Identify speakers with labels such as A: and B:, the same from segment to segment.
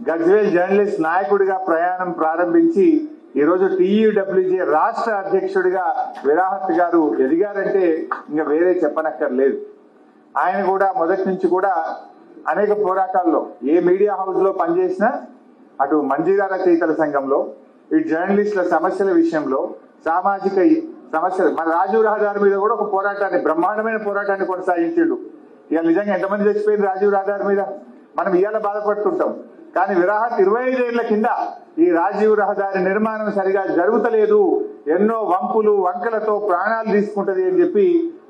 A: Gajwel journalist నాయకుడిగా ప్రయాణం ప్రారంభించి ఈరోజు టీయూడబ్ల్యూజే రాష్ట్ర అధ్యక్షుడిగా విరాహత్ గారు ఎదిగారంటే ఇంకా వేరే చెప్పనక్కర్లేదు. ఆయన కూడా మొదటి నుంచి కూడా అనేక పోరాటాల్లో ఏ మీడియా హౌస్ లో పనిచేసినా అటు మంజీరా రచయితల సంఘంలో ఇటు జర్నలిస్టుల సమస్యల విషయంలో సామాజిక సమస్యలు మన రాజీవ్ రహదారి మీద కూడా ఒక పోరాటాన్ని బ్రహ్మాండమైన పోరాటాన్ని కొనసాగించిండు. ఇవాళ నిజంగా ఎంతమంది చచ్చిపోయింది రాజీవ్ రహదారి మీద మనం ఇవాళ బాధపడుతుంటాం. కానీ విరాహత్ 25 ఏళ్ల కింద ఈ రాజీవ్ రహదారి నిర్మాణం సరిగా జరుగుతలేదు, ఎన్నో వంపులు వంకలతో ప్రాణాలు తీసుకుంటది అని చెప్పి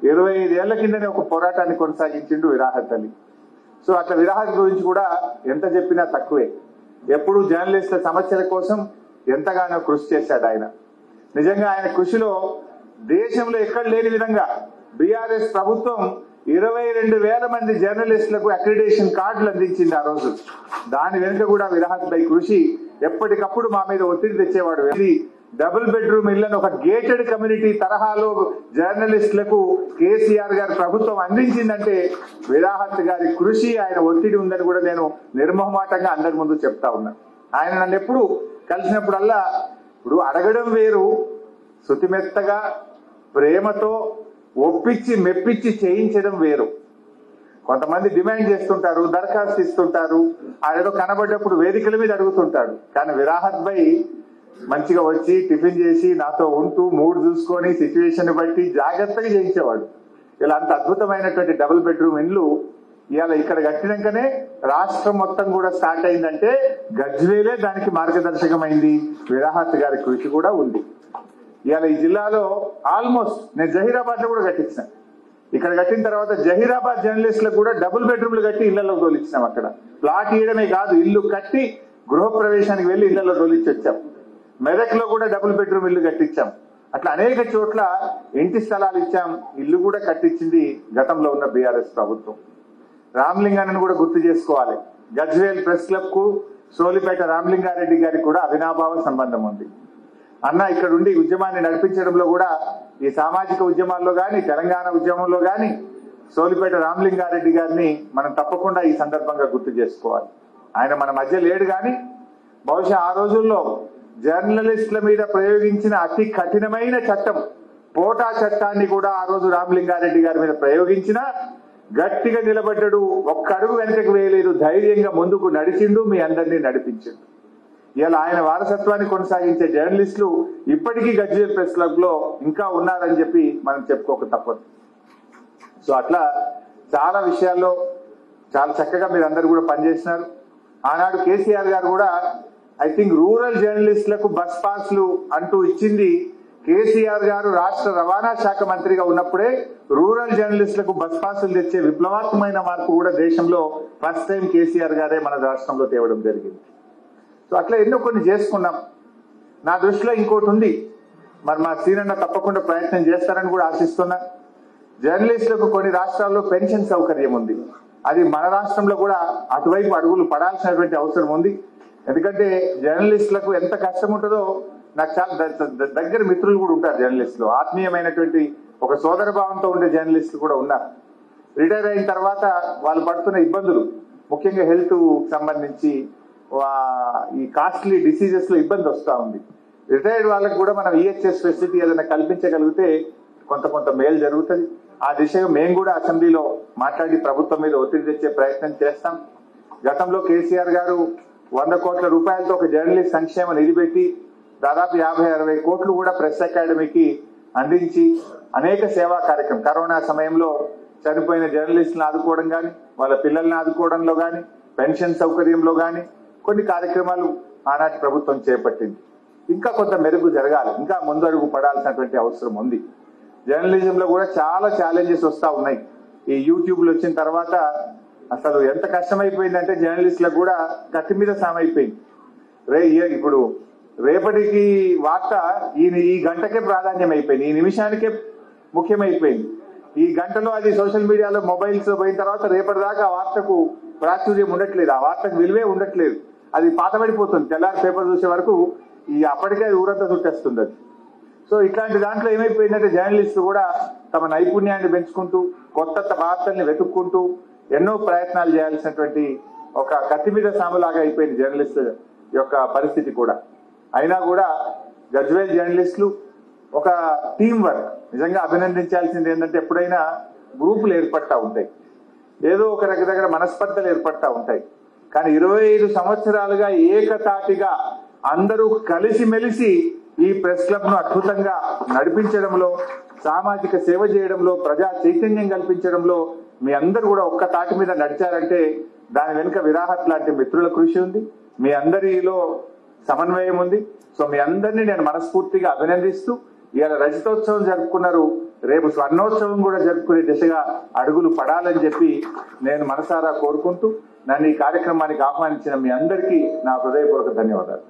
A: 25 ఏళ్ల కిందనే ఒక పోరాటాన్ని కొనసాగించిండు విరాహత్ అలీ. సో అట్లా విరాహత్ గురించి కూడా ఎంత చెప్పినా తక్కువే. ఎప్పుడు జర్నలిస్టుల సమస్యల కోసం ఎంతగానో కృషి చేశాడు ఆయన. నిజంగా ఆయన కృషిలో దేశంలో ఎక్కడ లేని విధంగా బీఆర్ఎస్ ప్రభుత్వం 22,000 మంది జర్నలిస్టులకు అక్రిడేషన్ కార్డులు అందించింది ఆ రోజు. దాని వెనుక కూడా విరాహత్ భాయ్ కృషి. ఎప్పటికప్పుడు మా మీద ఒత్తిడి తెచ్చేవాడు. ఇది డబుల్ బెడ్రూమ్ ఇళ్లను ఒక గేటెడ్ కమ్యూనిటీ తరహాలో జర్నలిస్టులకు కేసీఆర్ గారి ప్రభుత్వం అందించిందంటే విరాహత్ గారి కృషి, ఆయన ఒత్తిడి ఉందని కూడా నేను నిర్మోహమాటంగా అందరి ముందు చెప్తా ఉన్నా. ఆయన నన్ను ఎప్పుడు కలిసినప్పుడల్లా ఇప్పుడు అడగడం వేరు, శుతిమెత్తగా ప్రేమతో ఒప్పించి మెప్పించి చేయించడం వేరు. కొంతమంది డిమాండ్ చేస్తుంటారు, దరఖాస్తు ఇస్తుంటారు, ఆడేదో కనబడ్డప్పుడు వేదికల మీద అడుగుతుంటాడు. కానీ విరాహత్ భాయ్ మంచిగా వచ్చి టిఫిన్ చేసి నాతో ఉంటూ మూడ్ చూసుకొని సిచ్యువేషన్ బట్టి జాగ్రత్తగా చేయించేవాడు. ఇలా అంత అద్భుతమైనటువంటి డబుల్ బెడ్రూమ్ ఇండ్లు ఇవాళ ఇక్కడ కట్టినాకనే రాష్ట్రం మొత్తం కూడా స్టార్ట్ అయిందంటే గజ్వేలే దానికి మార్గదర్శకమైంది. విరాహత్ గారి కృషి కూడా ఉంది. ఇవాళ ఈ జిల్లాలో ఆల్మోస్ట్ నేను జహీరాబాద్ లో కూడా కట్టించిన. ఇక్కడ కట్టిన తర్వాత జహీరాబాద్ జర్నలిస్టులకు కూడా డబుల్ బెడ్రూమ్లు కట్టి ఇళ్లలో తోలిచ్చినాం. అక్కడ ప్లాట్ ఇయడమే కాదు, ఇల్లు కట్టి గృహప్రవేశానికి వెళ్లి ఇళ్లలో తోలిచ్చి వచ్చాం. మెదక్ లో కూడా డబుల్ బెడ్రూమ్ ఇల్లు కట్టించాం. అట్లా అనేక చోట్ల ఇంటి స్థలాలు ఇచ్చాం, ఇల్లు కూడా కట్టించింది గతంలో ఉన్న బీఆర్ఎస్ ప్రభుత్వం. రామలింగాన్ని కూడా గుర్తు చేసుకోవాలి. గజ్వేల్ ప్రెస్ క్లబ్ కు సోలిపేట రామలింగారెడ్డి గారికి కూడా అవినాభావ సంబంధం ఉంది. అన్న ఇక్కడ ఉండి ఉద్యమాన్ని నడిపించడంలో కూడా ఈ సామాజిక ఉద్యమాల్లో గాని తెలంగాణ ఉద్యమంలో గాని సోలిపేట రామలింగారెడ్డి గారిని మనం తప్పకుండా ఈ సందర్భంగా గుర్తు చేసుకోవాలి. ఆయన మన మధ్య లేడు గాని బహుశా ఆ రోజుల్లో జర్నలిస్టుల మీద ప్రయోగించిన అతి కఠినమైన చట్టం పోటా చట్టాన్ని కూడా ఆ రోజు రామలింగారెడ్డి గారి మీద ప్రయోగించిన గట్టిగా నిలబడ్డాడు. ఒక్క అడుగు వెనకకు వేయలేదు, ధైర్యంగా ముందుకు నడిచిండు, మీ అందరినీ నడిపించిండు. ఇలా ఆయన వారసత్వాన్ని కొనసాగించే జర్నలిస్టులు ఇప్పటికీ గజ్వేల్ ప్రెస్ క్లబ్ లో ఇంకా ఉన్నారని చెప్పి మనం చెప్పుకోక తప్పదు. సో అట్లా చాలా విషయాల్లో చాలా చక్కగా మీరు అందరు కూడా పనిచేసినారు. ఆనాడు కేసీఆర్ గారు కూడా ఐ థింక్ రూరల్ జర్నలిస్టులకు బస్ పాస్లు అంటూ ఇచ్చింది కేసీఆర్ గారు రాష్ట్ర రవాణా శాఖ మంత్రిగా ఉన్నప్పుడే. రూరల్ జర్నలిస్టులకు బస్ పాసులు తెచ్చే విప్లవాత్మకమైన మార్పు కూడా దేశంలో ఫస్ట్ టైం కేసీఆర్ గారే మన రాష్ట్రంలో తేవడం జరిగింది. సో అట్లా ఎన్నో కొన్ని చేసుకున్నాం. నా దృష్టిలో ఇంకోటి ఉంది, మరి మా సీనన్న తప్పకుండా ప్రయత్నం చేస్తారని కూడా ఆశిస్తున్నా. జర్నలిస్టులకు కొన్ని రాష్ట్రాల్లో పెన్షన్ సౌకర్యం ఉంది. అది మన రాష్ట్రంలో కూడా అటువైపు అడుగులు పడాల్సినటువంటి అవసరం ఉంది. ఎందుకంటే జర్నలిస్టులకు ఎంత కష్టం ఉంటుందో నాకు చాలా దగ్గర మిత్రులు కూడా ఉంటారు జర్నలిస్టులు. ఆత్మీయమైనటువంటి ఒక సోదర భావంతో ఉండే జర్నలిస్టులు కూడా ఉన్నారు. రిటైర్ అయిన తర్వాత వాళ్ళు పడుతున్న ఇబ్బందులు, ముఖ్యంగా హెల్త్ సంబంధించి ఈ కాస్ట్లీ డిసీజెస్ లో ఇబ్బంది వస్తూ ఉంది. రిటైర్డ్ వాళ్ళకి కూడా మనం ఈహెచ్ఎస్ ఫెసిలిటీ ఏదైనా కల్పించగలిగితే కొంత మేలు జరుగుతుంది. ఆ దిశగా మేము కూడా అసెంబ్లీలో మాట్లాడి ప్రభుత్వం మీద ఒత్తిడి తెచ్చే ప్రయత్నం చేస్తాం. గతంలో కేసీఆర్ గారు 100 కోట్ల రూపాయలతో ఒక జర్నలిస్ట్ సంక్షేమ నిధి పెట్టి దాదాపు 50-60 కోట్లు కూడా ప్రెస్ అకాడమీకి అందించి అనేక సేవా కార్యక్రమం, కరోనా సమయంలో చనిపోయిన జర్నలిస్టులను ఆదుకోవడం కానీ, వాళ్ళ పిల్లల్ని ఆదుకోవడంలో కానీ, పెన్షన్ సౌకర్యంలో కానీ కొన్ని కార్యక్రమాలు ఆనాటి ప్రభుత్వం చేపట్టింది. ఇంకా కొంత మెరుగు జరగాలి, ఇంకా ముందడుగు పడాల్సినటువంటి అవసరం ఉంది. జర్నలిజంలో కూడా చాలా ఛాలెంజెస్ వస్తా ఉన్నాయి. ఈ యూట్యూబ్లు వచ్చిన తర్వాత అసలు ఎంత కష్టమైపోయిందంటే జర్నలిస్టులకు కూడా కత్తి మీద సామైపోయింది. ఇప్పుడు రేపటికి వార్త ఈ గంటకే ప్రాధాన్యం అయిపోయింది, ఈ నిమిషానికే ముఖ్యమైపోయింది. ఈ గంటలో అది సోషల్ మీడియాలో మొబైల్స్ పోయిన తర్వాత రేపటి దాకా ఆ వార్తకు ప్రాచుర్యం ఉండట్లేదు, ఆ వార్తకు విలువే ఉండట్లేదు. అది పాతబడిపోతుంది. తెల్లారి పేపర్ చూసే వరకు అప్పటికే అది ఊరంతా చుట్టేస్తుంది అది. సో ఇట్లాంటి దాంట్లో ఏమైపోయిందంటే జర్నలిస్టులు కూడా తమ నైపుణ్యాన్ని పెంచుకుంటూ కొత్త వార్తల్ని వెతుక్కుంటూ ఎన్నో ప్రయత్నాలు చేయాల్సినటువంటి ఒక కత్తి మీద సాములాగా అయిపోయింది జర్నలిస్ట్ యొక్క పరిస్థితి కూడా. అయినా కూడా గజ్వేల్ జర్నలిస్టులు ఒక టీం వర్క్ నిజంగా అభినందించాల్సింది ఏంటంటే ఎప్పుడైనా గ్రూపులు ఏర్పడతా ఉంటాయి, ఏదో ఒక దగ్గర మనస్పర్ధలు ఏర్పడతా ఉంటాయి. కానీ 25 సంవత్సరాలుగా ఏకతాటిగా అందరూ కలిసిమెలిసి ఈ ప్రెస్ క్లబ్ ను అద్భుతంగా నడిపించడంలో, సామాజిక సేవ చేయడంలో, ప్రజా చైతన్యం కల్పించడంలో మీ అందరూ కూడా ఒక్క తాటి మీద నడిచారంటే దాని వెనుక విరాహత్ లాంటి మిత్రుల కృషి ఉంది, మీ అందరిలో సమన్వయం ఉంది. సో మీ అందరినీ నేను మనస్ఫూర్తిగా అభినందిస్తూ, ఇవాళ రజతోత్సవం జరుపుకున్నారు, రేపు స్వర్ణోత్సవం కూడా జరుపుకునే దిశగా అడుగులు పడాలని చెప్పి నేను మనసారా కోరుకుంటూ నన్ను ఈ కార్యక్రమానికి ఆహ్వానించిన మీ అందరికీ నా హృదయపూర్వక ధన్యవాదాలు.